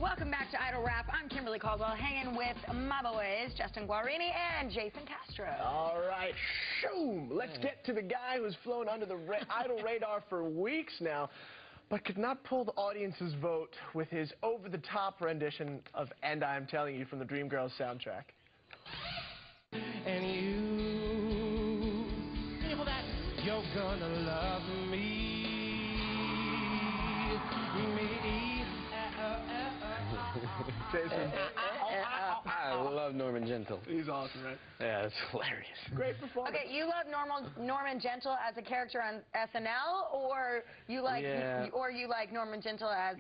Welcome back to Idol Rap. I'm Kimberly Caldwell, hanging with my boys, Justin Guarini and Jason Castro. All right, shoom. Let's get to the guy who's flown under the Idol radar for weeks now, but could not pull the audience's vote with his over-the-top rendition of "And I'm Telling You" from the Dreamgirls soundtrack. And you feel that you're gonna love me. Jason. I love Norman Gentle. He's awesome, right? Yeah, it's hilarious. Great performance. Okay, you love Norman Gentle as a character on SNL, or you like Norman Gentle as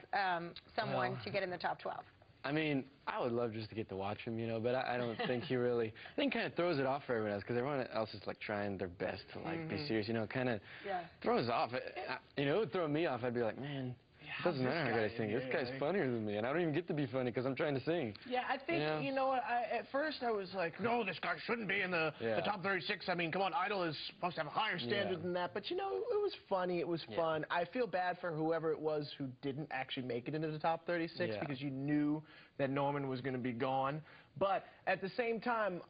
someone to get in the top 12? I mean, I would love just to get to watch him, you know, but I don't think he really, I think kind of throws it off for everyone else, because everyone else is like trying their best to like be serious, you know, kind of throws off. You know, it would throw me off. I'd be like, man, it doesn't matter how good I sing. This guy's funnier than me, and I don't even get to be funny because I'm trying to sing. Yeah, I think, you know what, at first I was like, no, this guy shouldn't be in the top 36. I mean, come on, Idol is supposed to have a higher standard than that. But, you know, it was funny. It was fun. I feel bad for whoever it was who didn't actually make it into the top 36 because you knew that Norman was going to be gone. But at the same time,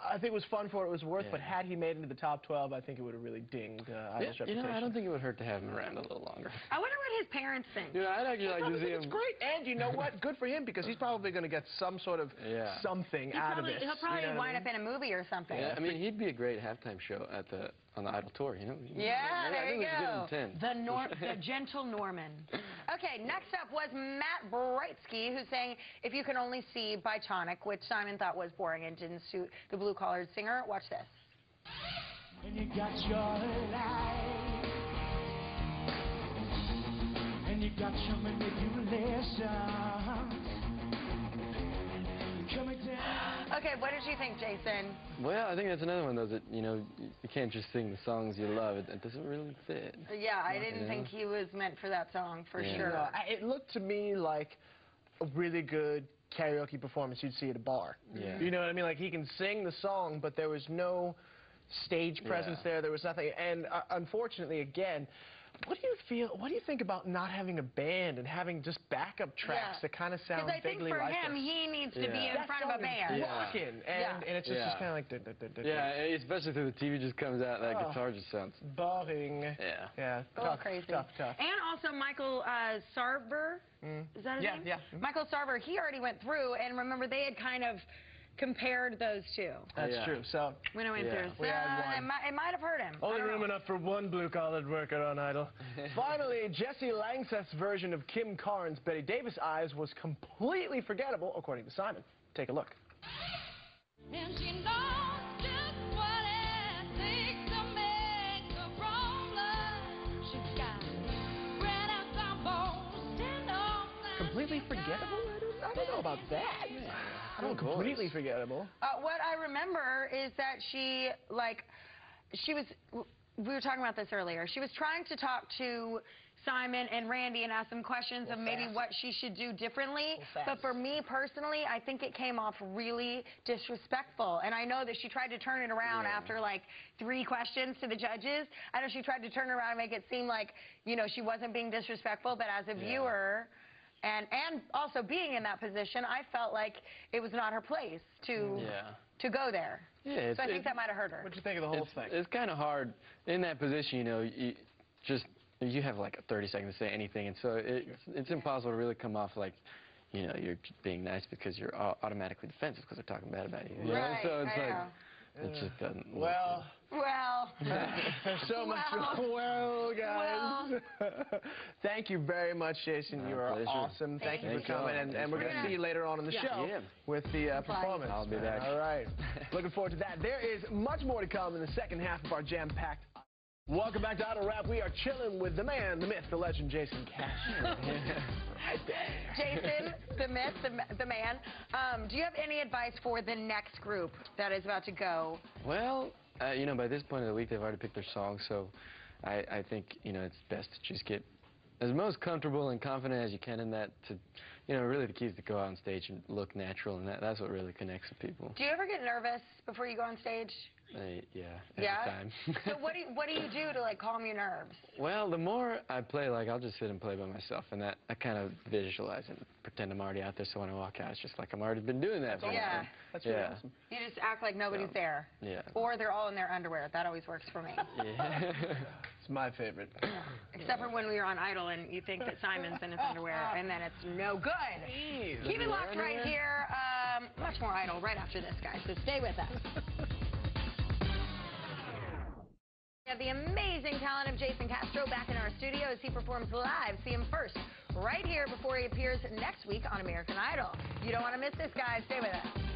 I think it was fun for what it was worth, but had he made it into the top 12, I think it would have really dinged Idol's reputation. You know, I don't think it would hurt to have him around a little longer. I wonder what his parents think. Yeah, I'd actually like to see him. It's great, and you know what? Good for him, because he's probably going to get some sort of something out of it. He'll probably wind up in a movie or something. Yeah, I mean, he'd be a great halftime show on the Idol tour, you know? Yeah, there you go. The Gentle Norman. Okay, next up was Matt Brightsky, who's saying "If You Can Only See" by Tonic, which Simon thought was boring and didn't suit the blue-collared singer. Watch this. And you got your life, and you got your manipulation. Okay, what did you think, Jason? Well, I think that's another one of those that, you know, you can't just sing the songs you love. It doesn't really fit. Yeah, I didn't think he was meant for that song, for sure. No, it looked to me like a really good karaoke performance you'd see at a bar. Yeah. You know what I mean? Like, he can sing the song, but there was no stage presence there. There was nothing. And unfortunately, again, what do you think about not having a band and having just backup tracks that kind of sound vaguely like this? Because I think for him, he needs to be in front of a band. And it's just kind of like... especially through the TV just comes out, that guitar just sounds... boring. Yeah. Tough, crazy. Tough. And also Michael Sarver. Is that his name? Yeah. Michael Sarver, he already went through, and remember, they had kind of compared those two. That's true. So when I went through, we had one. It might have hurt him. Only room enough for one blue-collared worker on Idol. Finally, Jesse Langseth's version of Kim Carnes' Betty Davis Eyes was completely forgettable, according to Simon. Take a look. And she knows just what it takes to make a problem. She's got red as a bone, completely forgettable? I don't know about that. I don't completely forgettable. What I remember is that she was, we were talking about this earlier, she was trying to talk to Simon and Randy and ask them questions of maybe what she should do differently. But for me personally, I think it came off really disrespectful. And I know that she tried to turn it around after like 3 questions to the judges. I know she tried to turn it around and make it seem like, you know, she wasn't being disrespectful, but as a viewer, and also being in that position, I felt like it was not her place to go there. Yeah, so I think that might have hurt her. What did you think of the whole thing? It's kind of hard in that position, you know. You have like 30 seconds to say anything, and so it's impossible to really come off like, you know, you're being nice because you're automatically defensive because they're talking bad about you. You know? So it's like. It just doesn't Well. There's so much. Well, guys. Thank you very much, Jason. You are awesome. Thank you for coming. And we're going to see you later on in the show with the performance. I'll be back. All right. Looking forward to that. There is much more to come in the second half of our jam-packed. Welcome back to Idol Rap. We are chilling with the man, the myth, the legend, Jason Castro. Jason, the myth, the man. Do you have any advice for the next group that is about to go? Well, you know, by this point of the week, they've already picked their song, so I think, you know, it's best to just get as most comfortable and confident as you can in that to, you know, really the key is to go out on stage and look natural, and that's what really connects with people. Do you ever get nervous before you go on stage? Yeah, every time. So what do you do to like calm your nerves? Well, the more I play, like I'll just sit and play by myself, and that I kind of visualize and pretend I'm already out there, so when I walk out, it's just like I'm already been doing that. Yeah. That's really awesome. You just act like nobody's there. Yeah. Or they're all in their underwear. That always works for me. Yeah. It's my favorite. Yeah. Except for when we were on Idol and you think that Simon's in his underwear, and then it's no good. Jeez. Keep it locked right here. Much more Idol right after this, guys, so stay with us. We have the amazing talent of Jason Castro back in our studio as he performs live. See him first right here before he appears next week on American Idol. You don't want to miss this, guys. Stay with us.